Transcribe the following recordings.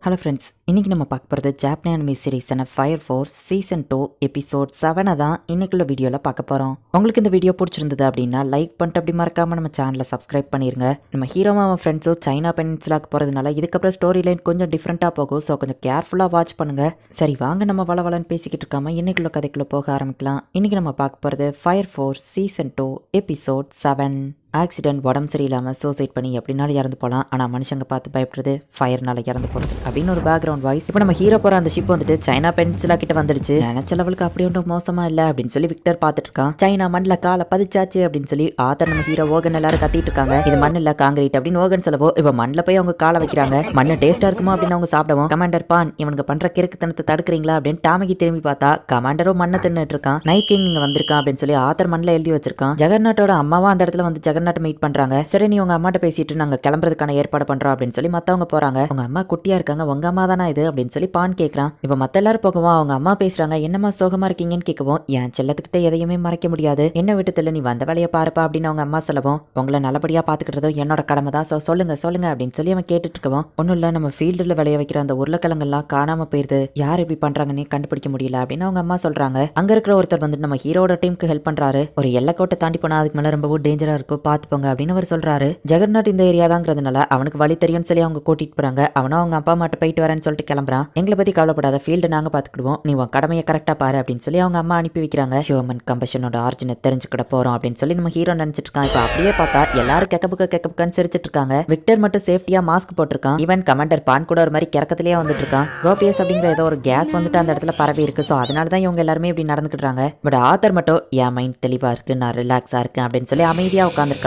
Hello friends, இன்றைக்கி நம்ம பார்க்க போகிறது ஜாப்பனீஸ் அனிமி சீரிஸான ஃபயர் ஃபோர்ஸ் சீசன் 2 எபிசோட் 7 தான் இன்றைக்குள்ள வீடியோவில் பார்க்க போகிறோம். உங்களுக்கு இந்த வீடியோ பிடிச்சிருந்தது அப்படின்னா லைக் பண்ணிட்டு அப்படி மறக்காமல் நம்ம சேனலை சப்ஸ்கிரைப் பண்ணிடுங்க. நம்ம ஹீரோவும் அவன் ஃப்ரெண்ட்ஸும் சைனா பெனின்சுலாக்கு போகிறதுனால இதுக்கப்புறம் ஸ்டோரி லைன் கொஞ்சம் டிஃப்ரெண்ட்டாக போகும். ஸோ கொஞ்சம் கேர்ஃபுல்லாக வாட்ச் பண்ணுங்கள். சரி வாங்க நம்ம வளவலன்னு பேசிக்கிட்டு இருக்காமல் இன்றைக்குள்ள கதைக்குள்ளே போக ஆரம்பிக்கலாம். இன்றைக்கி நம்ம பார்க்க போகிறது fire Force season 2 episode 7. Accident, உடம்பு சரியில்லாமல் சூசைட் பண்ணி எப்படினாலும் இறந்து போகலாம், ஆனால் மனுஷங்க பார்த்து பயப்படுறது ஃபயர்னால இறந்து போகிறது அப்படின்னு ஒரு பேக்ரவுண்ட் வாய்ஸ். இப்போ நம்ம ஹீரோ போகிற அந்த ஷிப் வந்துட்டு சைனா பெனின்சுலா கிட்ட வந்துடுச்சு. நினைச்ச லெவலுக்கு அப்படி ஒன்றும் மோசமா இல்லை அப்படின்னு சொல்லி விக்டர் பார்த்துட்டு இருக்கான். சைனா மண்ணில் காலை பதிச்சாச்சு அப்படின்னு சொல்லி ஆத்தர் நம்ம ஹீரோ ஓகன் எல்லாரும் கத்திட்டு இருக்காங்க. இது மண் இல்லை காங்கிரீட் அப்படின்னு ஓகன் சொல்லவோ இப்போ மண்ணில் போய் அவங்க காலை வைக்கிறாங்க. மண்ணு டேஸ்டா இருக்குமோ அப்படின்னு அவங்க சாப்பிடுவோம். கமாண்டர் பான், இவனுக்கு பண்ற கிறுக்குத்தனத்தை தடுக்கிறீங்களா அப்படின்னு டாமகி திரும்பி பார்த்தா கமாண்டரும் மண்ணை தின்னுட்டு இருக்கான். நைட் கிங் இங்க வந்திருக்கான் அப்படின்னு சொல்லி ஆத்தர் மண்ணில் எழுதி வச்சிருக்கான். ஜெகர்நாட்டோட அம்மாவும் அந்த இடத்துல வந்து ஜெகர்நாட்டை மீட் பண்றாங்க. சரி நீ உங்க அம்மாட்ட பேசிட்டு நாங்க கிளம்புறதுக்கான ஏற்பாடு பண்றோம் அப்படின்னு சொல்லி மத்தவங்க போறாங்க. உங்க அம்மா குட்டியா இருக்காங்க, உங்க அம்மா தானா இது அப்படின்னு சொல்லி பான் கேட்கறான். இப்ப மத்த எல்லாரும் போகவும் அவங்க அம்மா பேசுறாங்க. என்னம்மா சோகமா இருக்கீங்கன்னு கேட்கவும், என் செல்லத்துக்கிட்ட எதையுமே மறைக்க முடியாது, என்ன விட்டுத்துல நீ வந்த வேலையை பாருப்பா அப்படின்னு அவங்க அம்மா சொல்லவும், உங்களை நல்லபடியா பாத்துக்கிட்டதும் என்னோட கடமை தான், சொல்லுங்க சொல்லுங்க அப்படின்னு சொல்லி அவன் கேட்டுட்டு இருக்கவும், ஒன்னும் இல்ல நம்ம ஃபீல்டுல விளைய வைக்கிற அந்த உருளைக்கிழங்கெல்லாம் காணாம போயிருது, யார் இப்படி பண்றாங்கன்னு கண்டுபிடிக்க முடியல அப்படின்னு அவங்க அம்மா சொல்றாங்க. அங்க இருக்கிற ஒருத்தர் வந்து நம்ம ஹீரோட டீமுக்கு ஹெல்ப் பண்றாரு. ஒரு எல்லைக்கோட்டை தாண்டி போனா அதுக்கு மேல ரொம்பவும் டேஞ்சரா இருக்கும், பாத்துப்போங்க அப்படின்னு அவர் சொல்றாரு. ஜெகர்நாட் இந்த ஏரியா தாங்கிறதுனால அவனுக்கு வழி தெரியும்னு சொல்லி அவங்க கூட்டிட்டு போறாங்க. அவனும் அவங்க அப்பா அம்மாட்ட போயிட்டு வரேன்னு சொல்லிட்டு கிளம்புறான். எங்களை பத்தி கவலைப்படாத, ஃபீல்டு நாங்க பாத்துக்கிடுவோம், நீ உன் கடமையை கரெக்டா பாரு அப்படின்னு சொல்லி அவங்க அம்மா அனுப்பி வைக்கிறாங்க. ஹியூமன் கம்பஷனோட ஆரிஜினை தெரிஞ்சுக்கிட போறோம் அப்படின்னு சொல்லி நம்ம ஹீரோ நினைச்சிட்டு இருக்கான். இப்ப அப்படியே பார்த்தா எல்லாரும் கெக்கப்புக்கான்னு சிரிச்சிட்டு இருக்காங்க. விக்டர் மட்டும் சேஃப்டியா மாஸ்க் போட்டிருக்கான். ஈவன் கமாண்டர் பான் கூட ஒரு மாதிரி கிறக்கத்திலேயே வந்துட்டு இருக்கான். கோபியஸ் அப்படிங்கிற ஏதோ ஒரு கேஸ் வந்துட்டு அந்த இடத்துல பரவி இருக்கு. ஸோ அதனாலதான் இவங்க எல்லாருமே இப்படி நடந்துக்கிட்டாங்க. பட் ஆத்தர் மட்டும் என் மைண்ட் தெளிவா இருக்கு, நான் ரிலாக்ஸா இருக்கேன் அப்படின்னு சொல்லி அமைதியா உட்காந்துருக்கான்.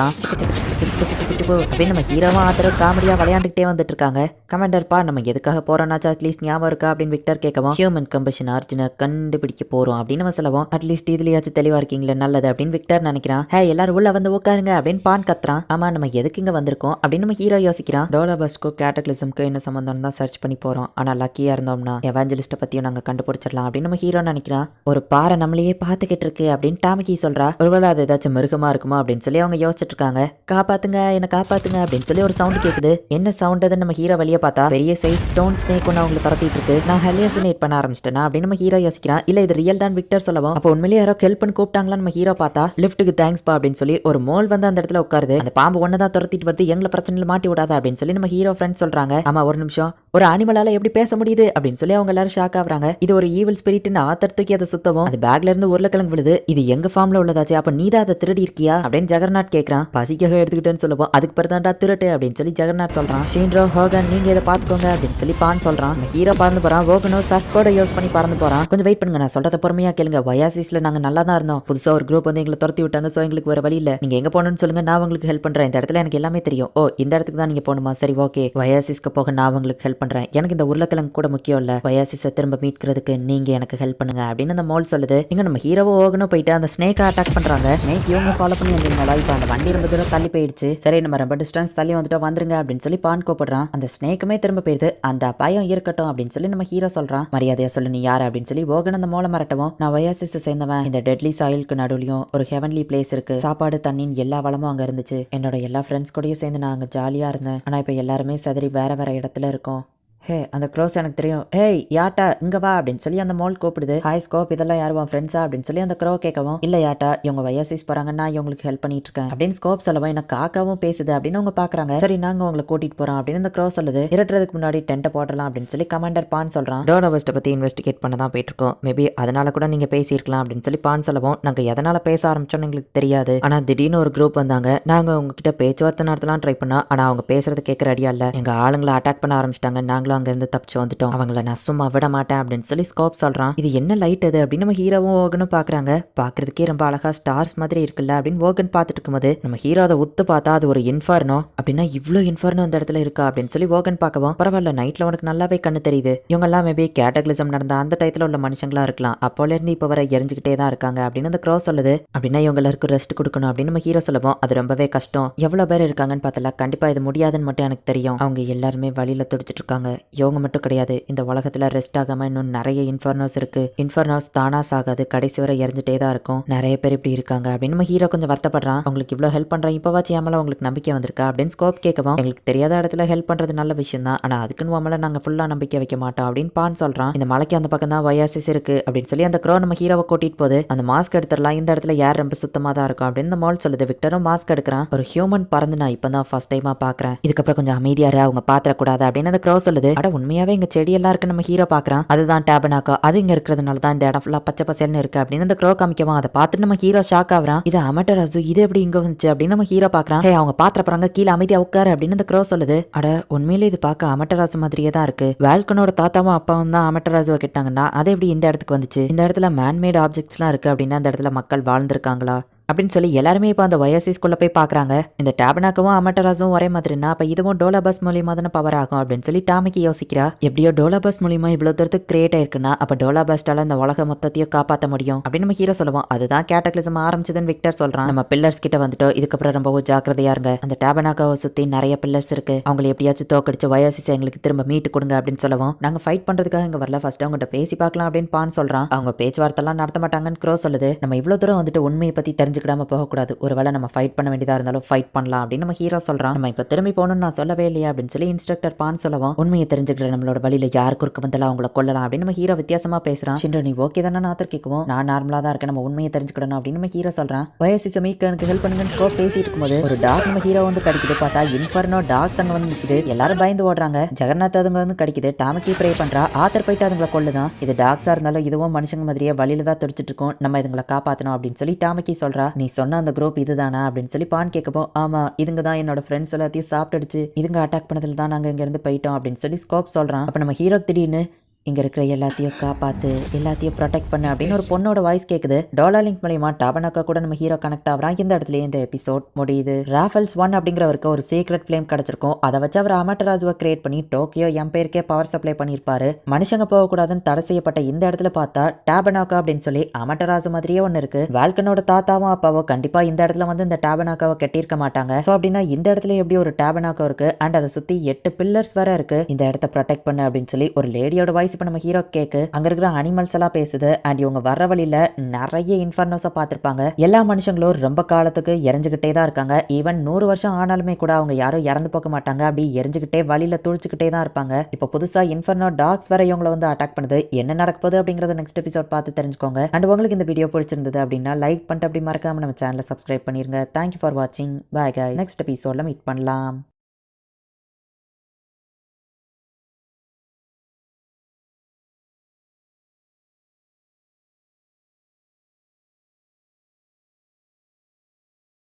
அப்படின்னு நம்ம ஹீரோவா ஆத்தரவு காமெடியா விளையாண்டுகிட்டே வந்துட்டு இருக்காங்க. கமாண்டர்ப்பா நம்ம எதுக்காக போறோம்னாச்சா அட்லீஸ்ட் ஞாபகம் இருக்கா அப்படின்னு விக்டர் கேட்கவும், ஹியூமன் கம்பஷன் ஆரிஜினை கண்டுபிடிக்க போறோம் அப்படின்னு நம்ம சொல்லவும், அட்லீஸ்ட் இதுலயாச்சும் தெளிவா இருக்கீங்களே, நல்லது அப்படின்னு விக்டர் நினைக்கிறான். ஹே எல்லாரும் உள்ள வந்து உட்காருங்க அப்படின்னு பான் கத்துறான். ஆமா நம்ம எதுக்கு இங்க வந்திருக்கோம் அப்படின்னு நம்ம ஹீரோ யோசிக்கிறான். டோலாபஸ்க்கும் கேட்டக்லிசம்க்கு என்ன சம்பந்தம் தான் சர்ச் பண்ணி போறோம், ஆனா லக்கியா இருந்தோம்னா எவாஞ்சலிஸ்ட பத்தியும் நாங்க கண்டுபிடிச்சிடலாம் அப்படின்னு நம்ம ஹீரோ நினைக்கிறான். ஒரு பாறை நம்மளையே பாத்துக்கிட்டு இருக்கு அப்படின்னு டாமிகி சொல்றா. ஒருவேளை அது ஏதாச்சும் மிருகமா இருக்குமா அப்படின்னு சொல்லி அவங்க யோசிச்சுட்டு இருக்காங்க. காப்பாத்துங்க என்ன காப்பாத்துங்க அப்படின்னு சொல்லி ஒரு சவுண்ட் கேக்குது. என்ன சவுண்ட் அது நம்ம ஹீரோ வெளியே பார்த்தா பெரிய சைஸ் ஸ்டோன் ஸ்னேக் ஒன்று அவங்களை துரத்திட்டு இருக்கு. நான் ஹெலியோசினேட் பண்ண ஆரம்பிச்சிட்டேனா அப்படின்னு நம்ம ஹீரோ யோசிக்கிறான். இல்ல இது ரியல் தான் விக்டர் சொல்லவும், அப்போ உண்மையிலேயே யாரோ ஹெல்ப் பண்ணி கூப்பிட்டாங்களா நம்ம ஹீரோ பார்த்தா லிஃப்ட்டுக்கு தேங்க்ஸ் பா அப்படின்னு சொல்லி ஒரு மோல் வந்து அந்த இடத்துல உட்காருது. அந்த பாம்பு ஒன்னு தான் துரத்திட்டு வருது, எங்களை பிரச்சனையில் மாட்டி விடாத அப்படின்னு சொல்லி நம்ம ஹீரோ ஃப்ரெண்ட் சொல்றாங்க. ஆமா ஒரு நிமிஷம், ஒரு அனிமலால எப்படி பேச முடியுது அப்படின்னு சொல்லி அவங்க எல்லாரும் ஷாக் ஆகுறாங்க. இது ஒரு ஈவில் ஸ்பிரிட்னு ஆத்தர் தூக்கி அதை சுத்தவும் அது பேக்ல இருந்து உருளைக்கிழங்கு விழுது. இது எங்க ஃபார்ம்ல உள்ளதாச்சு, அப்ப நீ தான் அதை திருடி இருக்கியா அப்படின்னு ஜெகர்நாட் கேட்கறான். பசிக்காக எடுத்துக்கிட்டேன்னு சொல்லுவோம், அதுக்கு பிறதாண்டா திருட்டு அப்படின்னு சொல்லி ஜெகர்நாட் சொல்றான். ஷீன்ரோ ஹோகன் நீங்க இதை பாத்துக்கோங்க அப்படின்னு சொல்லி பான் சொல்றான். ஹீரோ பறந்து போறான். ஹோகனோ சர்ஃப் கோட யூஸ் பண்ணி பறந்து போறான். கொஞ்சம் வெயிட் பண்ணுங்க, நான் சொல்றத பொறுமையா கேளுங்க. ஒயாசிஸ்ல நாங்க நல்லா தான் இருந்தோம், புதுசா ஒரு குரூப் வந்து எங்களை துரத்தி விட்டாங்க. சோ எங்களுக்கு வேற வழி இல்ல, நீங்க எங்க போகணும்னு சொல்லுங்க, நான் உங்களுக்கு ஹெல்ப் பண்றேன். இந்த இடத்துல எனக்கு எல்லாமே தெரியும். ஓ இந்த இடத்துக்கு தான் நீங்க போகணுமா, சரி ஓகே, ஒயாசிஸ்க்கு போக நான் உங்களுக்கு ஹெல்ப் பண்றேன். எனக்கு இந்த உருளைக்கிழங்கு கூட முக்கியம் இல்ல, ஒயாசிஸை திரும்ப மீட்கிறதுக்கு நீங்க எனக்கு ஹெல்ப் பண்ணுங்க அப்படின்னு அந்த மோல் சொல்லுது. இங்க நம்ம ஹீரோவோ ஹோகனும் போயிட்டு அந்த ஸ்னேக் அட்டாக் பண்றாங்க. ஸ்னேக் இவங்க ஃபாலோ பண்ணி வந்தீங்களா, இப்போ அந்த வண்டி ரொம்ப தூரம் தள்ளி போயிடுச்சு, சரி நம்ம ரொம்ப டிஸ்டன்ஸ் தள்ளி வந்துட்டு வந்துருங்க அப்படின்னு சொல்லி பான் கூப்பிடுறான். அந்த ஸ்னேக்குமே திரும்ப போயிருது. அந்த பயம் இருக்கட்டும் அப்படின்னு சொல்லி நம்ம ஹீரோ சொல்றான். மரியாதையா சொல்லு நீ யாரு அப்படின்னு சொல்லி ஹோகன் அந்த மோளை மரட்டவும், நான் ஒயாசிஸ் சேர்ந்தவன், இந்த டெட்லி சாயிலுக்கு நடுவுலயும் ஒரு ஹெவன்லி பிளேஸ் இருக்கு, சாப்பாடு தண்ணின்னு எல்லா வளமும் அங்க இருந்துச்சு, என்னோட எல்லா ஃப்ரெண்ட்ஸ் கூடயும் சேர்ந்து நான் அங்க ஜாலியா இருந்தேன், ஆனா இப்ப எல்லாருமே சதறி வேற வேற இடத்துல இருக்கோம். ஹே அந்த க்ரோஸ் எனக்கு தெரியும், ஹேய் யாட்டா இங்க வா அப்படின்னு சொல்லி அந்த மோல் கூப்பிடுது. ஹாய் ஸ்கோப், இதெல்லாம் யாரும் ஃப்ரெண்ட்ஸா அப்படின்னு சொல்லி அந்த க்ரோ கேட்கவும், இல்ல யாட்டா இவங்க ஒயாசிஸ் போறாங்கன்னா இவங்களுக்கு ஹெல்ப் பண்ணிட்டு இருக்கேன் அப்படின்னு ஸ்கோப் சொல்லவும், எனக்கு காக்காவும் பேசுது அப்படின்னு அவங்க பாக்குறாங்க. சரி நாங்க உங்களை கூட்டிட்டு போறோம் அப்படின்னு அந்த க்ரோ சொல்லுது. இரட்டுறதுக்கு முன்னாடி டென்ட்டை போடலாம் அப்படின்னு சொல்லி கமாண்டர் பான் சொல்றான். டோனோவஸ்ட்டை பத்தி இன்வெஸ்டிகேட் பண்ண தான் போயிட்டு இருக்கோம், மேபி அதனால கூட நீங்க பேசியிருக்கலாம் அப்படின்னு சொல்லி பான் சொல்லவும், நாங்க எதனால பேச ஆரம்பிச்சோம்னு எங்களுக்கு தெரியாது, ஆனா திடீர்னு ஒரு குரூப் வந்தாங்க, நாங்க உங்ககிட்ட பேச்சுவார்த்தை நடத்தலாம் ட்ரை பண்ணா, ஆனா அவங்க பேசுறது கேட்கற ஐடியா இல்ல, எங்க ஆளுங்களை அட்டாக் பண்ண ஆரம்பிச்சிட்டாங்க, நாங்களும் அங்க இருந்து தப்பிச்சு வந்துட்டோம், அவங்கள நான் சும்மா விட மாட்டேன் அப்படின்னு சொல்லி ஸ்கோப் சொல்றான். இது என்ன லைட் அது அப்படின்னு நம்ம ஹீரோவும் ஓகனும் பாக்குறாங்க. பாக்குறதுக்கே ரொம்ப அழகா ஸ்டார்ஸ் மாதிரி இருக்குல்ல அப்படின்னு ஓகன் பார்த்துட்டு இருக்கும்போது நம்ம ஹீரோ அதை உத்து பார்த்தா அது ஒரு இன்ஃபர்னோ. அப்படின்னா இவ்வளோ இன்ஃபர்னோ அந்த இடத்துல இருக்கா அப்படின்னு சொல்லி ஓகன் பார்க்கவும், பரவாயில்ல நைட்ல உனக்கு நல்லாவே கண்ணு தெரியுது, இவங்க எல்லாம் மேபி கேட்டக்லிசம் நடந்த அந்த டயத்துல உள்ள மனுஷங்களா இருக்கலாம், அப்போல இருந்து இப்ப வரை எரிஞ்சுக்கிட்டே தான் இருக்காங்க அப்படின்னு அந்த க்ரோ சொல்லுது. அப்படின்னா இவங்க எல்லாருக்கும் ரெஸ்ட் கொடுக்கணும் அப்படின்னு நம்ம ஹீரோ சொல்லவும், அது ரொம்பவே கஷ்டம், எவ்வளவு பேர் இருக்காங்கன்னு பார்த்தல, கண்டிப்பா இது முடியாதுன்னு மட்டும் எனக்கு தெரியும், அவங்க எல்லாருமே வழியில துடிச்சிட்டு இருக்காங்க, இவங்க மட்டும் கிடையாது, இந்த உலகத்துல ரெஸ்ட் ஆகாம இன்னும் நிறைய இன்ஃபர்னோஸ் இருக்கு. இன்ஃபர்னோஸ் தானா சாகாது, கடைசி வரை எரிஞ்சுட்டே தான் இருக்கும். நிறைய பேர் இப்படி இருக்காங்க அப்படின்னு நம்ம ஹீரோ கொஞ்சம் வருத்தப்படுறான். உங்களுக்கு இவ்வளவு ஹெல்ப் பண்றேன், இப்பவாச்சும் ஏமல உங்களுக்கு நம்பிக்கை வந்திருக்கா அப்படின்னு ஸ்கோப் கேட்கவும், எங்களுக்கு தெரியாத இடத்துல ஹெல்ப் பண்றது நல்ல விஷயம் தான், ஆனா அதுக்குன்னு உமல நாங்க ஃபுல்லா நம்பிக்கை வைக்க மாட்டோம் அப்படின்னு பான் சொல்றான். இந்த மலைக்கு அந்த பக்கம் தான் ஒயாசிஸ் இருக்கு அப்படின்னு சொல்லி அந்த க்ரோ நம்ம ஹீரோவை கூட்டிட்டு போகுது. அந்த மாஸ்க் எடுத்துடலாம், இந்த இடத்துல ஏர் ரொம்ப சுத்தமா தான் இருக்கும் அப்படின்னு இந்த மால் சொல்லுது. விக்டரும் மாஸ்க் எடுக்கிறான். ஒரு ஹியூமன் பறந்து நான் இப்பதான் ஃபர்ஸ்ட் டைமா பாக்குறேன், இதுக்கப்புறம் கொஞ்சம் அமைதியாரு, அவங்க பாத்திரக்கூடாது அப்படின்னு அந்த க்ரோ சொல்லுது. அட உண்மையாவே இங்க செடி எல்லாம் இருக்கு நம்ம ஹீரோ பாக்குறான். அதுதான் டேபனாக்கா, அது இங்க இருக்கிறதுனால தான் இந்த இடம் ஃபுல்லா பச்சை பசேல்னு இருக்கு அப்படின்னு அந்த க்ரோ காமிக்கவும், அதை பார்த்துட்டு நம்ம ஹீரோ ஷாக் ஆகுறான். இது அமட்டராசு, இது எப்படி இங்க வந்துச்சு அப்படின்னு நம்ம ஹீரோ பாக்குறான். ஹே அவங்க பாத்திர போறாங்க, கீழே அமைதியா உட்காரு அப்படின்னு அந்த க்ரோ சொல்லுது. அட உண்மையிலே இது பார்க்க அமட்டராசு மாதிரியே தான் இருக்கு. வேல்கனோட தாத்தாவும் அப்பாவும் தான் அமட்டராசுவை கேட்டாங்கன்னா அது எப்படி இந்த இடத்துக்கு வந்துச்சு? இந்த இடத்துல மேன்மேட் ஆப்ஜெக்ட்ஸ்லாம் இருக்கு அப்படின்னா அந்த இடத்துல மக்கள் வாழ்ந்திருக்காங்களா அப்படின்னு சொல்லி எல்லாருமே இப்போ அந்த ஒயாசிஸ்குள்ள போய் பார்க்குறாங்க. இந்த டேபனாக்கவும் அமட்டராசும் ஒரே மாதிரினா அப்போ இதுவும் டோலாபஸ் மூலியமா தானே பவர் ஆகும் அப்படின்னு சொல்லி டாமிக்கு யோசிக்கிறா. எப்படியோ டோலாபஸ் மூலியமா இவ்வளோ தூரத்துக்கு கிரியேட் ஆயிருக்குன்னா அப்போ டோலாபஸ்டால இந்த உலக மொத்தத்தையும் காப்பாற்ற முடியும் அப்படின்னு நம்ம ஹீரோ சொல்லுவோம். அதுதான் கேட்டக்லிசம் ஆரம்பிச்சதுன்னு விக்டர் சொல்றான். நம்ம பில்லர்ஸ் கிட்ட வந்துட்டோம், இதுக்கப்புறம் ரொம்பவும் ஜாக்கிரதையா இருங்க. அந்த டேபனாக்காவை சுற்றி நிறைய பில்லர்ஸ் இருக்கு, அவங்களை எப்படியாச்சும் தோக்கடிச்சு ஒயாசிஸ் எங்களுக்கு திரும்ப மீட்டு கொடுங்க அப்படின்னு சொல்லவும், நாங்கள் ஃபைட் பண்றதுக்காக இங்கே வரல, ஃபர்ஸ்ட் அவங்ககிட்ட பேசி பார்க்கலாம் அப்படின்னு பான் சொல்றான். அவங்க பேச்சுவார்த்தைலாம் நடத்த மாட்டாங்கன்னு க்ரோ சொல்லுது. நம்ம இவ்வளோ தூரம் வந்துட்டு உண்மையை பற்றி தெரிஞ்சுக்கிடாம போகக்கூடாது, ஒருவேளை நம்ம ஃபைட் பண்ண வேண்டியதாக இருந்தாலும் ஃபைட் பண்ணலாம் அப்படின்னு நம்ம ஹீரோ சொல்றான். நம்ம இப்போ திரும்பி போகணும்னு நான் சொல்லவே இல்லையா அப்படின்னு சொல்லி இன்ஸ்ட்ரக்டர் பான் சொல்லவும், உண்மையை தெரிஞ்சுக்கிற நம்மளோட வழியில யார் குறுக்க வந்தாலும் அவங்கள கொல்லலாம் அப்படின்னு நம்ம ஹீரோ வித்தியாசமா பேசுறான். ஷிண்டோ நீ ஓகே தானே ஆத்தர் கேட்கவும், நான் நார்மலா தான் இருக்கேன், நம்ம உண்மையை தெரிஞ்சுக்கணும் அப்படின்னு நம்ம ஹீரோ சொல்றான். ஒயாசிஸ் மீட்க எனக்கு ஹெல்ப் பண்ணுங்கன்னு ஸ்கோப் பேசிட்டு இருக்கும்போது ஒரு டாக் நம்ம ஹீரோ வந்து கடிக்குது. பார்த்தா இன்ஃபர்னோ டாக்ஸ் அங்க வந்து நிக்குது. எல்லாரும் பயந்து ஓடுறாங்க. ஜெகநாத் அதுங்க வந்து கடிக்குது. டாமிக்கி ப்ரே பண்றா. ஆத்தர் போயிட்டு அதுங்களை கொல்லுதான். இது டாக்ஸா இருந்தாலும் இதுவும் மனுஷங்க மாதிரியே வழியில தான் துடிச்சிட்டு இருக்கும், நம்ம இதுங்களை காப்பாற்றணும் அப்படின்னு சொல்லி டாமிக்கி சொல்றா. நீ சொன்ன அந்த குரூப் இதுதானா அப்படின்னு சொல்லி பான் கேட்கப்போ, ஆமா இதுங்க தான் என்னோட ஃப்ரெண்ட்ஸ் எல்லாத்தையும் சாப்பிட்டுடுச்சு, இதுங்க அட்டாக் பண்ணதுல தான் நாங்க இங்க இருந்து போயிட்டோம் அப்படின்னு சொல்லி ஸ்கோப் சொல்றான். அப்ப நம்ம ஹீரோ திடீர்னு இங்க இருக்கிற எல்லாத்தையும் காப்பாத்து, எல்லாத்தையும் ப்ரொடெக்ட் பண்ணு அப்படின்னு ஒரு பொண்ணோட வாய்ஸ் கேக்குது. டாலா லிங்க் மூலமா டாபனாக்கா கூட நம்ம ஹீரோ கனெக்ட் ஆகுறான். இந்த இடத்துல இந்த எபிசோட் முடியுது. ராஃபல்ஸ் 1 அப்படிங்கிறவருக்கு ஒரு சீக்ரெட் ஃபிளேம் கிடைச்சிருக்கும். அதை வச்சு அவர் அமட்டராஜுவை கிரியேட் பண்ணி டோக்கியோ எம்பையருக்கே பவர் சப்ளை பண்ணியிருப்பாரு. மனுஷங்க போகக்கூடாதுன்னு தடை செய்யப்பட்ட இந்த இடத்துல பார்த்தா டாபனாக்கா அப்படின்னு சொல்லி அமட்டராஜு மாதிரியே ஒன்று இருக்கு. வால்கனோட தாத்தாவும் அப்பாவோ கண்டிப்பா இந்த இடத்துல வந்து இந்த டாபனாக்காவை கட்டியிருக்க மாட்டாங்க. ஸோ அப்படின்னா இந்த இடத்துல எப்படி ஒரு டாபனாக்கா இருக்கு அண்ட் அதை சுத்தி 8 பில்லர்ஸ் வேற இருக்கு. இந்த இடத்த ப்ரொடெக்ட் பண்ணு அப்படின்னு சொல்லி ஒரு லேடியோட வாய்ஸ் இப்போ நம்ம ஹீரோ கேக்கு. அங்க இருக்கிற அனிமல்ஸ் எல்லாம் பேசுது அண்ட் இவங்க வர்ற வழியில நிறைய இன்ஃபர்னோஸை பார்த்திருப்பாங்க. எல்லா மனுஷங்களும் ரொம்ப காலத்துக்கு எரிஞ்சுக்கிட்டே தான் இருக்காங்க. ஈவன் 100 வருஷம் ஆனாலுமே கூட அவங்க யாரும் இறந்து போக மாட்டாங்க, அப்படி எரிஞ்சுக்கிட்டே வழியில துளிச்சுக்கிட்டே தான் இருப்பாங்க. இப்போ புதுசா இன்ஃபர்னோ டாக்ஸ் வரை இவங்களை வந்து அட்டாக் பண்ணுது. என்ன நடக்க போகுது அப்படிங்கறத நெக்ஸ்ட் எபிசோட் பார்த்து தெரிஞ்சுக்கோங்க. அண்ட் உங்களுக்கு இந்த வீடியோ பிடிச்சிருந்தது அப்படின்னா லைக் பண்ணிட்டு அப்படி மறக்காம நம்ம சேனலை சப்ஸ்கிரைப் பண்ணிருங்க. தேங்க்யூ ஃபார் வாட்சிங். பாய் गाइस, நெக்ஸ்ட் எபிசோட்ல மீட் பண்ணலாம்.